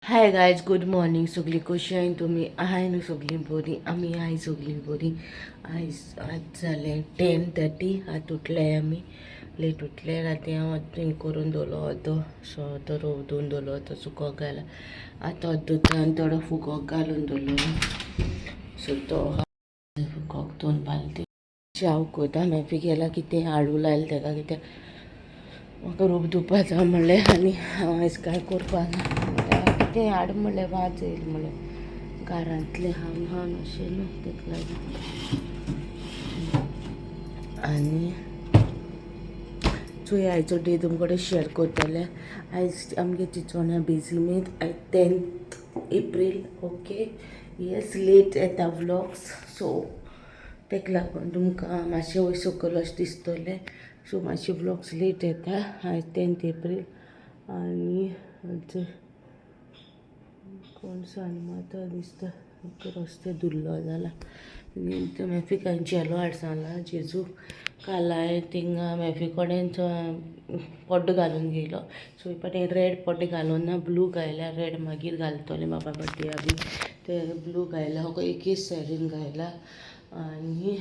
Hi guys, good morning. सगळी कशी आहे तुम्ही? आहे न्हू सगळी बरी? आमी आहे सगळी बरी. आज जालें 10:30. आत उठले आमी लेट उठले. राती हांव हें करून दवरलो अर्दो सो तो रोवदून दवरलो तो सुकोंक घाला. आतां अर्दोतान थोडो फुगोक घालून दवरलो सो तो फुगोक 2 बालदी चाव कोता. मॅफी गेला कितें हाडू लायलें ताका कित्याक म्हाका रूप धुवपा जाय म्हणलें आनी हांव आयज कांय करपाक ना. कितें हाड म्हणलें वाज येयली म्हणलें घरांतलें हावन अशें न्हू तेका लागून. आनी सो आयचो डे तुमचे कडेन शेअर करतलें. आयज आमगे चिचोण्या बेजी मीत. आयज 10th April. Okay, yes, late येता व्लॉग्स सो तेका लागून तुमकां मातशें वयर सकयल अशें दिसतलें. सो मातशे व्लॉग्स लेट येता. आयज 10th एप्रील आनी कोण सांगता दिसता रस्ते धुल्लो जाला. मॅफी चेलो हाड सांगला जेजू काल हांवें थिंगा मॅफी कडेन पड्डो घालून घेयलो. सो हे पाटें रेड पड्डे घालून ना, ब्लू घायला. रेड मागीर घालतलें बाबा बड्डेया बी. ते ब्लू घायला, हो एकेच सायडीन घायला आनी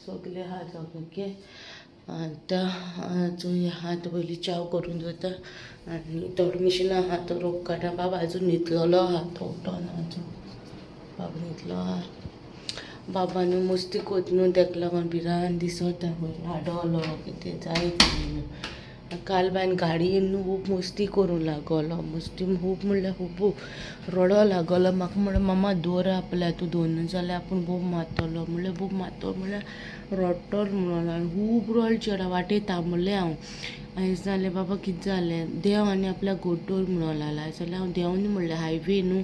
सगळे हात ओके. आतां चोय हात पयलीं चाव करून दवरता आनी थोडो मिशिना हात रोग काडटा. बाबा आजून न्हिदलेलो आहा, तो उठोना आजून. बाबा न्हिदलो आहा. बाबा न्हू मस्ती कोत न्हू तेका लागून भिरांत दिसता. हाडलो कितें जायत काल बायन गाडयेन न्हू खूब मस्ती करूं लागलो. मस्ती खूब म्हणल्यार खूब रडो लागलो. म्हाका म्हणलें मम्मा दवर आपल्या, तूं दवरना जाल्यार आपूण बूब मारतलो. म्हणलें बूब मारतलो म्हणल्यार रडटलो म्हणून आनी खूब रडलो. चेडा वाटेर थांबलें हांव. हांवें जालें बाबा कितें जालें, देंव आनी आपल्याक गोड्डोर म्हणून लागला. जाल्यार हांव देंवना म्हणलें, हायवे न्हू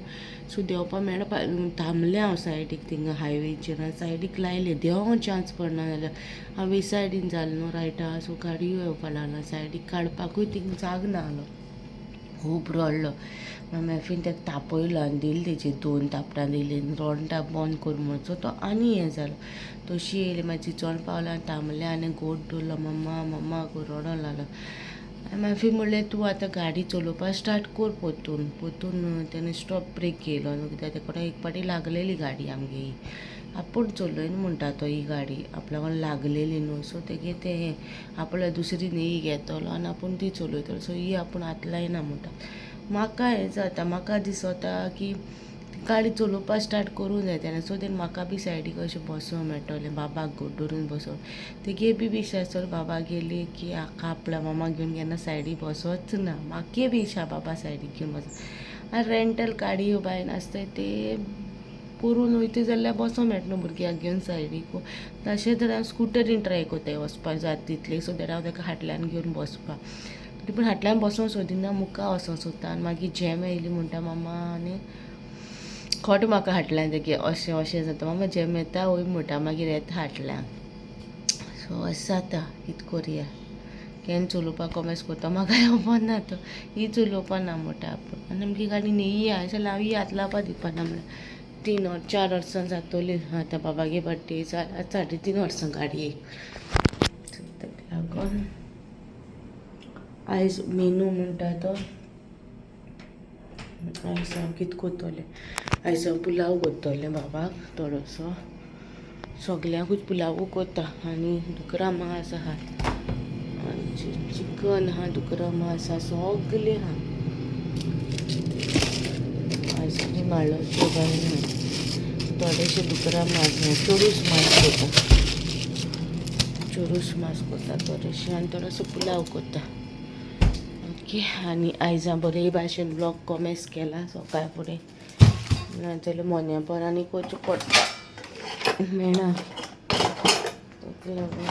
सो देंवपा मेळपा थांबलें हांव सायडीक थिंगा हायवेचेर. सायडीक लायलें देंवोंक चान्स पडना जाल्यार. हांव हे सायडीन जालें न्हू रायटा, सो गाडयो येवपा लागला. सायडीक काडपाकूय थिंगा जाग ना आसलो. खूब रडलो. मॅफीन ताका तापयलो आनी दिली तेजेर 2 तापटां दिलीं. रोंडटा बंद कर म्हणून. सो तो आनी हें जालो. तशी येयली मागीर चिंचोण पावलें आनी थांबलें आनी गोड दवरलो. मम्मा मम्मा करून रडो लागलो. मॅफी म्हणलें तूं आतां गाडी चलोवपा स्टार्ट कर पोत्तून. पोत्तून तेणें स्टॉप ब्रेक केलो न्हू कित्याक तेका एक पाटी लागलेली गाडी आमगे ही. आपूण चलयना म्हणटा तो ही गाडी आपल्या वांगडा लागलेली न्हू. सो तेगे तें आपल्या दुसरी न्ही घेतलो आनी आपूण ती चलयतलो. सो ही आपूण हात लायना म्हणटा. म्हाका हें जाता, म्हाका दिसता की गाडी चलोवपा स्टार्ट करूं जाय तेणें. सो तें म्हाका बी सायडीक अशें बसूंक मेळटलें, बाबाक गोड धरून बसोन. तेगे बी विचार बाबा गेली की हाका आपल्या मामा घेवन केन्ना सायडीक बसोच ना. म्हाके बी इच्छा बाबा सायडीक घेवन बसोन. आनी रेंटल गाडी ह्यो बायन आसताय ते करून वयता जाल्यार बसोंक मेळटा भुरग्याक घेवन सायडीक. तशें तर हांव स्कुटरीन ट्राय कोत्ताय वचपाक जाता तितलें. सो दॅट हांव ताका फाटल्यान घेवन बसपाक. तरी पूण फाटल्यान बसोंक सोदिना, मुखार वचोंक सोदता. आनी मागीर जॅम येयली म्हणटा मम्मा आनी खोट म्हाका फाटल्यान तेगे अशें जाता. मम्मा जॅम येता वय म्हणटा, मागीर येता फाटल्यान. सो अशें जाता, कितें करया. केन्ना चलोवपाक कॉमेस करता, म्हाका येवपाना तो. ही चलोवपा ना म्हणटा आपूण. आनी आमची गाडी न्ही जाल्यार हांव ही हात लावपा दिवपाना म्हणल्यार 3 or 4 वर्सां जातलीं. आतां बाबागे बड्डे जाल्यार 3.5 वर्सां गाडयेक. ताका लागून आयज मेनू म्हणटा तो आयज हांव कितें करतलें. आयज हांव पुलाव करतलें बाबाक थोडोसो. सगल्यांकूच पुलावू करता आनी दुकरा मांस आहा, चिकन आहा, दुकरा मांस आहा, सगलें आहा. आयस्क्रीम हाडलो त्यो बायन. थोडेशें दुकरा मांस चोरूस मांस करता. चोरूस मांस करता थोडेशें आनी थोडोसो पुलाव करता. ओके. आनी आयज हांव बरे भाशेन ब्लॉग कॉमेस केला सकाळ फुडें. नाजाल्यार मोन्यापण आनी करचें पडटा मेळना. ताका लागून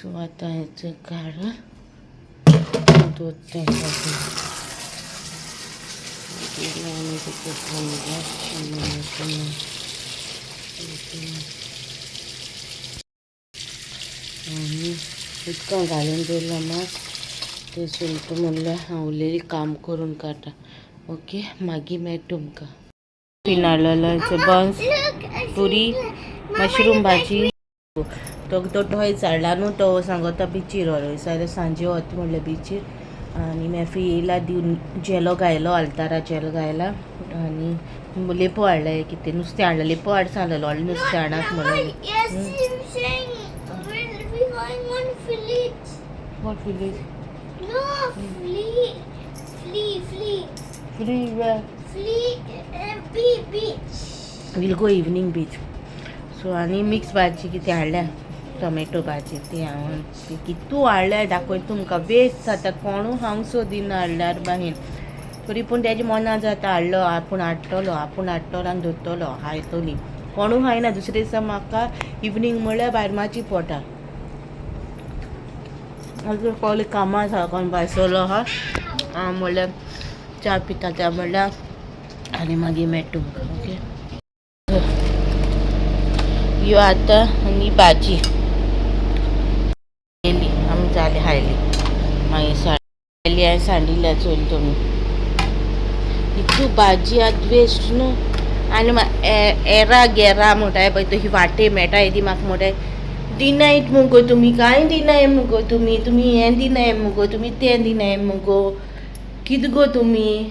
सो आतां हेचें काडून दवरता आनी उदकां घालून दवरला मात तें सुलट म्हणल्यार हांव उरलेली काम करून काडटा. ओके, मागीर मेळटा तुमकां. पिन हाडलेलो बन्स, पुरी, मशरूम भाजी. तो थंय झाडला न्हू, तो सांगता बिचीर व्हर. जाल्यार सांजे वता म्हणलें बिचीर. आणि मॅफी येयला दिवन जेलो गायलो आल्तारा जेलो गायला आणि लेपो हाडले कितें नुस्तें हाडलें लेपो हाड सांगलेलो व्हडलें नुस्तें हाडाक म्हणून What village? No, Free where? beach. We'll go evening beach. So आणि मिक्स भाजी कितें हाडल्या टोमॅटो भाजी ती हांव कितू हाडल्या दाखय तुमकां वेस्ट जाता कोणू हांव सोदीन हाडल्यार बाहीन तरी पूण तेजे मना जाता हाडलो आपूण हाडटलो आनी धरतलो हायतली कोणू हायना दुसरे दिसा म्हाका इवनींग म्हणल्यार भायर माची पोटा अजून पयलीं कामां आसा कोण बसलो आहा हांव म्हणल्यार च्या पिता त्या म्हणल्यार आनी मागीर मेळटा तुमकां ओके ह्यो आतां आनी भाजी केली आमी जाले हाडली मागीर हाडली हांवें सांडिल्ल्या चोयल तुमी इतू भाजी आतां वेस्ट न्हू आनी एरा गेरा म्हणटाय पळय तशी वाटे मेळटाय ती म्हाका म्हणटाय दिनायत मुगो तुमी कांय दिनाय मुगो तुमी हें दिनाय मुगो तुमी तें दिनाय मुगो कितें गो तुमी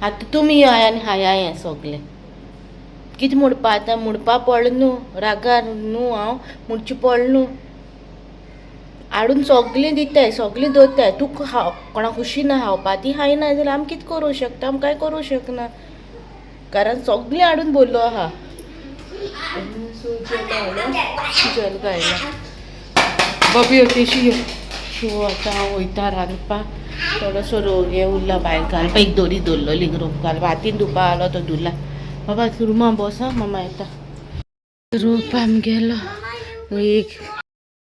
आतां तुमी हय आनी हाया हें सगलें कितें म्हणपा आतां म्हणपा पडलें न्हू रागार न्हू हांव म्हणचें पडलें न्हू हाडून सगलें दिताय सगलें दवरताय तूं कोणाक खुशी ना खावपा ती खायना जाल्यार आमी कितें करूं शकता आमी कांय करूं शकना कारण सगलें हाडून दवरलो आहा जेल गायला बाबी अटेशी सो आतां हांव वयता रांदपाक थोडोसो रोग हें उरला भायर घालपा एक दोरी दवरलेली रोप घालपा हातीन धुवपा आलो तो धुला बाबा रुमा बस आं मामा येता रोप आमी गेलो एक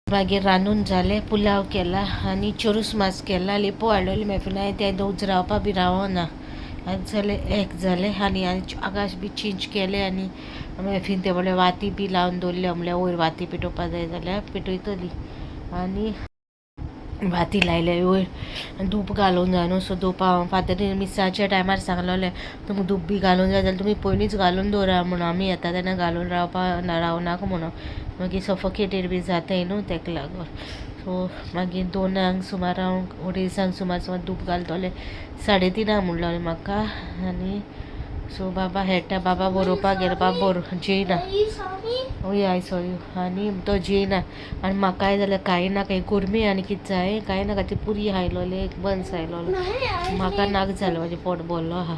मागीर रांदून जालें पुलाव केला आनी चोरूस मास केला लेपो हाडलेली मेफिना ते दोज रावपा बी रावना आतां जालें एक जालें आनी आकाश बी चेंज केलें आनी मेफीन ते म्हणल्यार वाती बी लावन दवरल्यो म्हणल्यार वयर वाती पेटोवपा जाय जाल्यार पेटयतली आनी वाती लायले वयर धूप घालूंक जाय न्हू सो धूप हांव फातरी मिसाच्या टायमार सांगलोलें तुमकां धूप बी घालूंक जाय जाल्यार तुमी पयलींच घालून दवरा म्हणून आमी येता तेन्ना घालून रावनाका म्हणून मागीर सफोकेटेड बी जाताय न्हू तेका लागून सो मागीर 2 सुमार हांव 2:30 सुमार धूप घालतलें 3:30 म्हणलोलें म्हाका आनी सो बाबा हेटा बाबा बरोवपाक गेलो बाबा जेयना हय आय सॉ यू आनी तो जेयना आनी म्हाकाय जाल्यार कांय ना काही गोरमी आनी कितें जाय कांय ना ती पुरी हायलोले एक बन्स हायलोलो म्हाका नाक जालें म्हाजें पोट भरलो आहा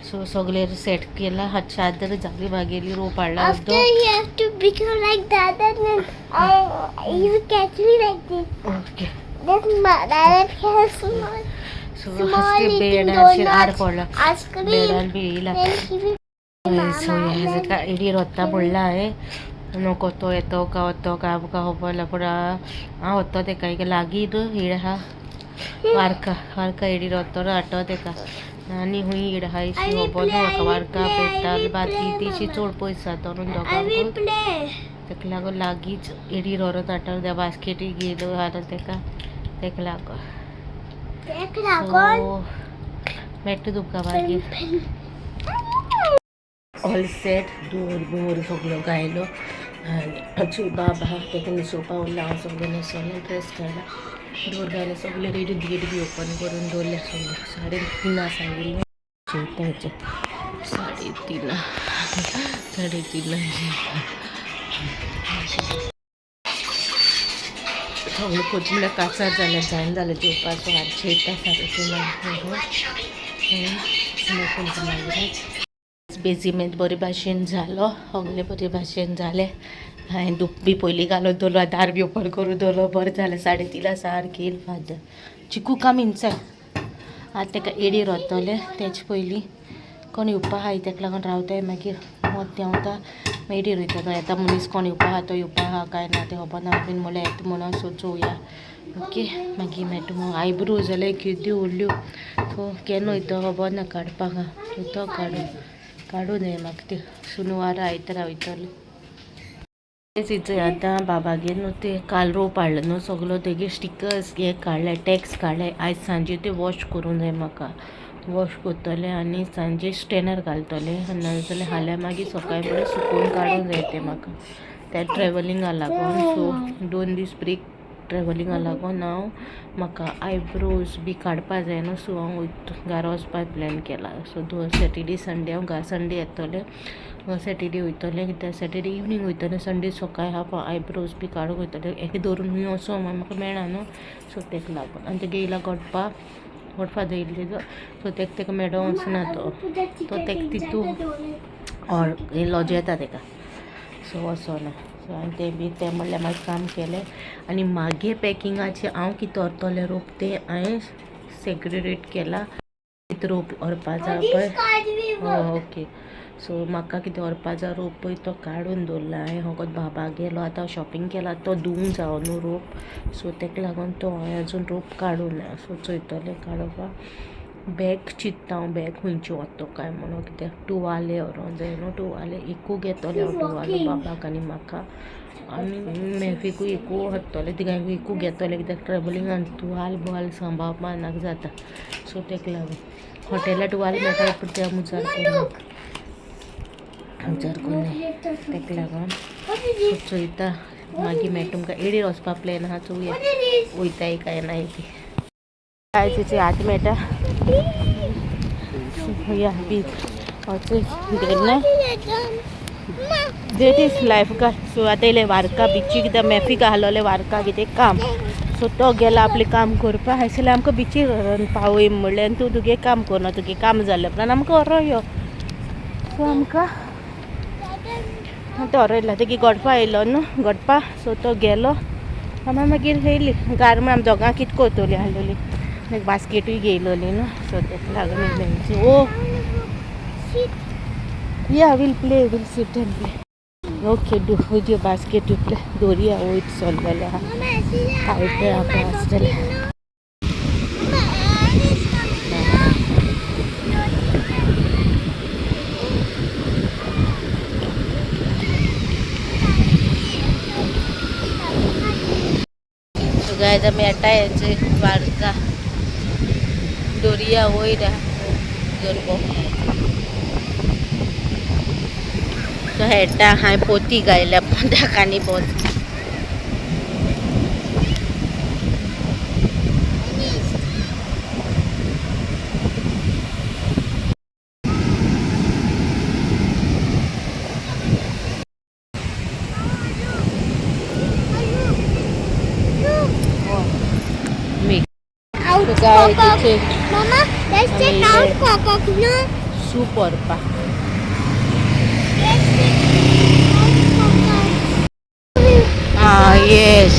सो सगळें सेट केला चादर जाली मागेली रोप हाडला सो बेडाचेर हाड पडला बेडार बी येयला सो हेका एडीर वता म्हणला हांवें नको तो येतो काय वतो काय आमकां खबर ना पूण हांव वता तेका एक लागीं हीड आहा वार्का एडीर वतलो हाडटो तेका आनी हूंय हीड आहा इशी खबर ना म्हाका वार्का बेताल बाती तीशी चड पयस जाता न्हू दोगांकूय तेका लागून लागींच एडीर व्हरोन हाडटलो त्या बास्केटी घेयलो आहा तेका लागून मेळटा तुमकां मागीर ऑल सेट दोर सगळो गायलो आनी बाबा आहा तेका न्हिसोवपा उरला हांव सगळें न्हिसोलें ड्रेस काडला दोर घायले सगळें रेडी गेट बी ओपन करून दवरलें सगळें 3:30 सांगिल्लें जेवपाचें 3:30 सगळें कोथमिऱ्या कासार जायना जालें जेवपाचो जेयता 3:30 बेजिमेंत बरे भाशेन जालो सगलें बरे भाशेन जालें हांवें धूप बी पयलीं घालून दवरलो दार बी ओपन करून दवरलो बरें जालें 3:30 सारकी येयली फादर चिकू काम इन्साय आतां तेका एडीर वतलें तेजे पयलीं कोण येवपा आहाय तेका लागून रावताय मागीर वत देंवता एडीर वयता येता मनीस कोण येवपा आहा तो येवपा आहा काय ना तें खबर ना बीन म्हणल्यार येता म्हणून सो चोवया ओके मागीर मेळटा म्हणून आयब्रो जाल्यार केद्यो व्हडल्यो सो केन्ना वयता खबर ना काडपाक वयता काडून हें म्हाका ते सुनवार आयतारा वयतलें तेच आतां बाबागेर न्हू ते काल रोप हाडलो न्हू सगलो तेगे स्टिकर्स हे काडले टॅक्स काडले आयज सांजे ते वॉश करूंक जाय म्हाका वॉश करतलें आनी सांजे स्टॅनर घालतलें नाजाल्यार हाल्यार मागीर सकाळीं फुडें सुकोवन काडूंक जाय तें म्हाका त्या ट्रॅवलिंगा लागून सो 2 दीस ब्रेक ट्रॅव्हलिंगा लागून हांव म्हाका आयब्रोज बी काडपा जाय न्हू, सो हांव घरा वचपा प्लॅन केला. सो सॅटर्डे संडे हांव संडे येतलें, सॅटर्डे वयतलें, कित्याक सॅटर्डे इवनींग वयतलें, संडे सकाळी हांव आयब्रोज बी काडूंक वयतलें. हेका धरून खंय वचो म्हाका मेळना न्हू, सो तेका लागून. आनी तेगे येयला गोडपा दवरली सो तेका मेळों वचना तो तेका तितू लॉज येता तेका, सो वचोना. सो हांवें तें म्हणल्यार मागीर काम केलें. आनी मागे पॅकिंगाचें हांव कितें व्हरतलें रोप तें हांवें सेग्रिगेट केलां. कितें रोप व्हरपा जाय पळय, ओके. सो म्हाका कितें व्हरपा जाय रोप पळय तो काडून दवरला हांवें. हो बाबा गेलो आतां शॉपिंग केला, तो धुवंक जावो न्हू रोप, सो तेका लागून तो हांवें आजून रोप काडूं ना. सो चोयतलें काडोवपाक. बॅग चिंत्ता हांव, बॅग खंयची व्हरतो काय म्हणून, कित्याक टुवाले व्हरोंक जाय न्हू. टुवाले एकू घेतलें हांव टुवालो बाबाक आनी म्हाका, आनी मेफिकूय एकू व्हरतलें, तिगांयकूय एकू घेतलें, कित्याक ट्रॅव्हलिंगान तुवाल सांबाळपा नाका जाता. सो तेका लागून हॉटेलार टुवाल मेळटा पूण ते मुजार कोन्नाय तेका लागून चोयता. मागीर मेळटा तुमकां एडीर वचपा प्लॅन आहा, चोवया वयताय काय नाय ती. कायचे हात मेळटा या बीच ना देट इज लायफ गार्ड. सो आतां येयलें वार्का बिची, कित्याक मॅफिक आहलोलें वार्का कितें काम, सो तो गेला आपलें काम करपा. हांयसर आमकां बिचीर पावय म्हणलें, आनी तूं तुगे काम करना, तुगे काम जालें उपरांत आमकां व्हरो यो. सो आमकां तो व्हरयला, तेगे गोडपा येयलो न्हू गोडपा, सो तो गेलो. आमी मागीर येयली गारमेंट आमी दोगां कितें कोतोली आहलोली, मागीर बास्केटूय घेयलोली न्हू, सो तेका लागून येयलें. ओ या will sit and play. Okay do with your basket you play. दोरया वयत चललेलें आहा, कायटे आतां आसतलें. गायज आमी येता हेजे वार्का दोरया वयर गरबो. तो हेटा हांवें पोती गायल्या पोंदाक आनी बोस. सूप व्हरपा येस